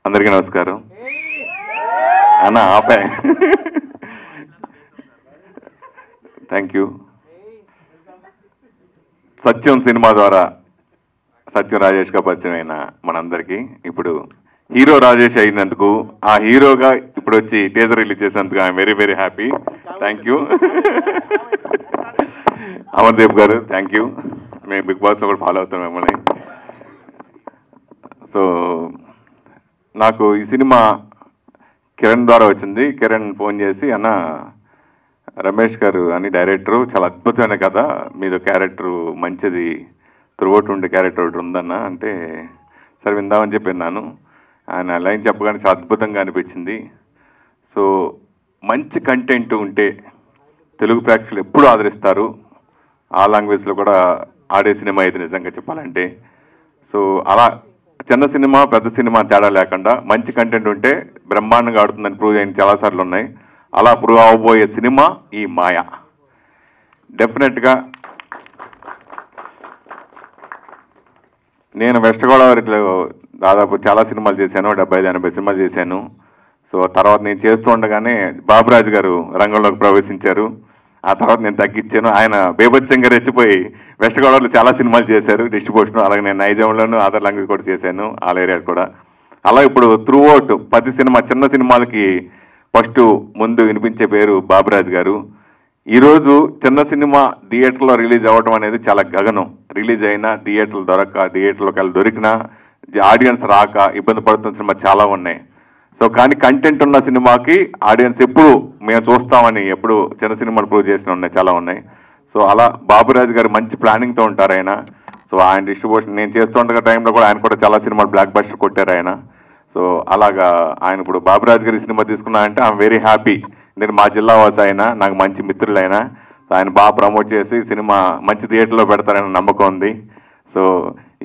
అందరికీ నమస్కారం అన్న ఆపే థ్యాంక్ యూ. సత్యం సినిమా ద్వారా సత్యం రాజేష్గా పరిచయం అయిన మనందరికీ ఇప్పుడు హీరో రాజేష్ అయినందుకు, ఆ హీరోగా ఇప్పుడు వచ్చి టీజర్ రిలీజ్ చేసినందుకు I'm very very happy. Thank you. Amardeep గారు థ్యాంక్ యూ. మేము బిగ్ బాస్లో కూడా ఫాలో అవుతాం మిమ్మల్ని. సో నాకు ఈ సినిమా కిరణ్ ద్వారా వచ్చింది. కిరణ్ ఫోన్ చేసి, అన్న రమేష్ గారు అని డైరెక్టరు, చాలా అద్భుతమైన కథ, మీదో క్యారెక్టరు మంచిది, త్రూఅవుట్ ఉండే క్యారెక్టర్ ఒకటి ఉందన్న అంటే, సరే విందామని చెప్పిన్నాను. ఆయన లైన్ చెప్పగానే చాలా అద్భుతంగా అనిపించింది. సో మంచి కంటెంట్ ఉంటే తెలుగు ప్రేక్షకులు ఎప్పుడూ ఆదరిస్తారు. ఆ లాంగ్వేజ్లో కూడా ఆడే సినిమా ఇది నిజంగా చెప్పాలంటే. సో అలా చిన్న సినిమా పెద్ద సినిమా తేడా లేకుండా మంచి కంటెంట్ ఉంటే బ్రహ్మాండంగా ఆడుతుందని ప్రూవ్ అయిన చాలాసార్లు ఉన్నాయి. అలా ప్రూవ్ అవబోయే సినిమా ఈ మాయ. డెఫినెట్గా నేను వెస్ట్ గోదావరిలో దాదాపు చాలా సినిమాలు చేశాను, 75-80 సినిమాలు చేశాను. సో తర్వాత నేను చేస్తూ ఉండగానే బాబురాజు గారు రంగంలోకి ప్రవేశించారు. ఆ తర్వాత నేను తగ్గించాను. ఆయన బేభత్సంగా రెచ్చిపోయి వెస్ట్ గోదావరిలో చాలా సినిమాలు చేశారు డిస్ట్రిబ్యూషన్. అలాగే నేను నైజాంలోను అదర్ లాంగ్వేజ్ కూడా చేశాను, ఆల్ ఏరియా కూడా. అలా ఇప్పుడు త్రూఅవుట్ 10 సినిమా చిన్న సినిమాలకి ఫస్ట్ ముందు వినిపించే పేరు బాబురాజు గారు. ఈరోజు చిన్న సినిమా థియేటర్లో రిలీజ్ అవ్వడం అనేది చాలా గగనం. రిలీజ్ అయినా థియేటర్లు థియేటర్లోకి వెళ్ళి దొరికినా ఆడియన్స్ రాక ఇబ్బంది పడుతున్న సినిమా చాలా ఉన్నాయి. సో కానీ కంటెంట్ ఉన్న సినిమాకి ఆడియన్స్ ఎప్పుడు మేము చూస్తామని ఎప్పుడు చిన్న సినిమాలు ప్రూవ్ చేసిన ఉన్నాయి, చాలా ఉన్నాయి. సో అలా బాబురాజు గారు మంచి ప్లానింగ్తో ఉంటారు ఆయన. సో ఆయన డిస్ట్రిబ్యూషన్ నేను చేస్తుండే టైంలో కూడా ఆయన కూడా చాలా సినిమాలు బ్లాక్ బస్టర్ కొట్టారు ఆయన. సో అలాగా ఆయన ఇప్పుడు బాబురాజు గారి సినిమా తీసుకున్నారంటే ఐఎమ్ వెరీ హ్యాపీ. నేను మా జిల్లా వాసి ఆయన, నాకు మంచి మిత్రులైనా, ఆయన బాగా ప్రమోట్ చేసి సినిమా మంచి థియేటర్లో పెడతారని నమ్మకం ఉంది. సో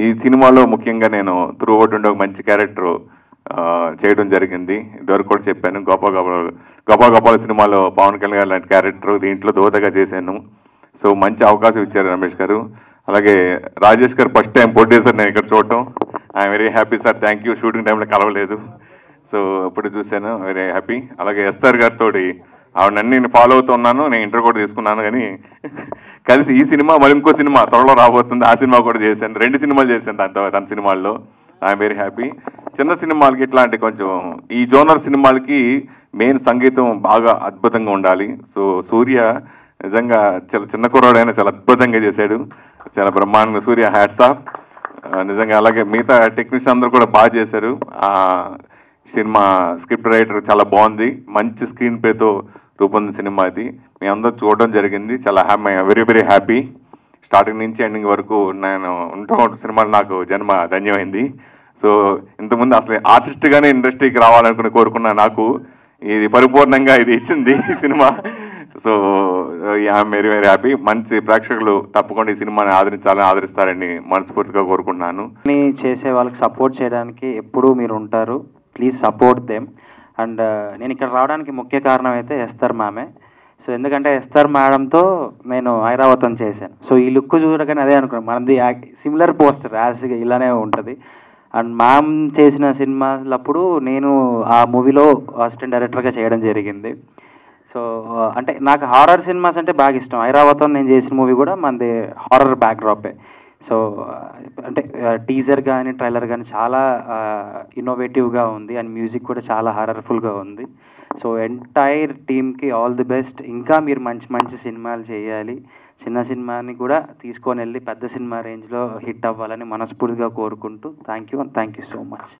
ఈ సినిమాలో ముఖ్యంగా నేను త్రూఅవుట్ ఉండే ఒక మంచి క్యారెక్టర్ చేయడం జరిగింది. ఇదివరకు కూడా చెప్పాను, గోపాల సినిమాలో పవన్ కళ్యాణ్ గారు లాంటి క్యారెక్టర్ దీంట్లో దోతగా చేశాను. సో మంచి అవకాశం ఇచ్చారు రమేష్ గారు. అలాగే రాజేష్ గారు ఫస్ట్ టైం ప్రొడ్యూసర్ నేను ఇక్కడ చూడటం, I'm very happy sir. Thank you. Shooting టైంలో కలవలేదు, సో ఇప్పుడు చూశాను, వెరీ హ్యాపీ. అలాగే ఎస్ఆర్ గారితో ఆవిడన్నీ నేను ఫాలో అవుతున్నాను, నేను ఇంటర్ కూడా తీసుకున్నాను. కానీ కలిసి ఈ సినిమా మరి ఇంకో సినిమా త్వరలో రాబోతుంది, ఆ సినిమా కూడా చేశాను. 2 సినిమాలు చేశాను తన సినిమాల్లో. I'm very happy. చిన్న సినిమాలకి ఇట్లాంటి కొంచెం ఈ జోనర్ సినిమాలకి మెయిన్ సంగీతం బాగా అద్భుతంగా ఉండాలి. సో సూర్య నిజంగా చాలా చిన్న కుర్రాడైనా చాలా అద్భుతంగా చేశాడు, చాలా బ్రహ్మాండంగా. సూర్య హ్యాట్స్ ఆఫ్ నిజంగా. అలాగే మిగతా టెక్నీషియన్ అందరూ కూడా బాగా చేశారు. సినిమా స్క్రిప్ట్ రైటర్ చాలా బాగుంది, మంచి స్క్రీన్ ప్లేతో రూపొందిన సినిమా ఇది. మీ అందరూ చూడడం జరిగింది, చాలా వెరీ వెరీ హ్యాపీ. స్టార్టింగ్ నుంచి ఎండింగ్ వరకు నేను ఉంటాం సినిమాలు నాకు జన్మ ధన్యమైంది. సో ఇంతకుముందు అసలు ఆర్టిస్ట్గానే ఇండస్ట్రీకి రావాలనుకుని కోరుకున్న నాకు ఇది పరిపూర్ణంగా ఇది ఇచ్చింది ఈ cinema. So I'm very very happy. మంచి ప్రేక్షకులు తప్పకుండా ఈ సినిమాని ఆదరిస్తారని మనస్ఫూర్తిగా కోరుకుంటున్నాను. చేసే వాళ్ళకి సపోర్ట్ చేయడానికి ఎప్పుడూ మీరు ఉంటారు, ప్లీజ్ సపోర్ట్ దెమ్. అండ్ నేను ఇక్కడ రావడానికి ముఖ్య కారణం అయితే ఎస్తర్ మ్యామే. సో ఎందుకంటే ఎస్తర్ మేడంతో నేను ఐరావతం చేశాను. సో ఈ లుక్ చూడగానే అదే అనుకున్నాను, మనది సిమిలర్ పోస్టర్ యాజ్గా ఇలానే ఉంటుంది. అండ్ మ్యామ్ చేసిన సినిమాలప్పుడు నేను ఆ మూవీలో అసిస్టెంట్ డైరెక్టర్గా చేయడం జరిగింది. సో అంటే నాకు హారర్ సినిమాస్ అంటే బాగా ఇష్టం. ఐరావతం నేను చేసిన మూవీ కూడా మనది హారర్ బ్యాక్డ్రాపే. సో అంటే టీజర్ కానీ ట్రైలర్ కానీ చాలా ఇన్నోవేటివ్గా ఉంది, అండ్ మ్యూజిక్ కూడా చాలా హారర్ఫుల్గా ఉంది. సో ఎంటైర్ టీమ్కి ఆల్ ది బెస్ట్. ఇంకా మీరు మంచి మంచి సినిమాలు చేయాలి, చిన్న సినిమాని కూడా తీసుకొని వెళ్ళి పెద్ద సినిమా రేంజ్లో హిట్ అవ్వాలని మనస్ఫూర్తిగా కోరుకుంటూ థ్యాంక్ యూ సో మచ్.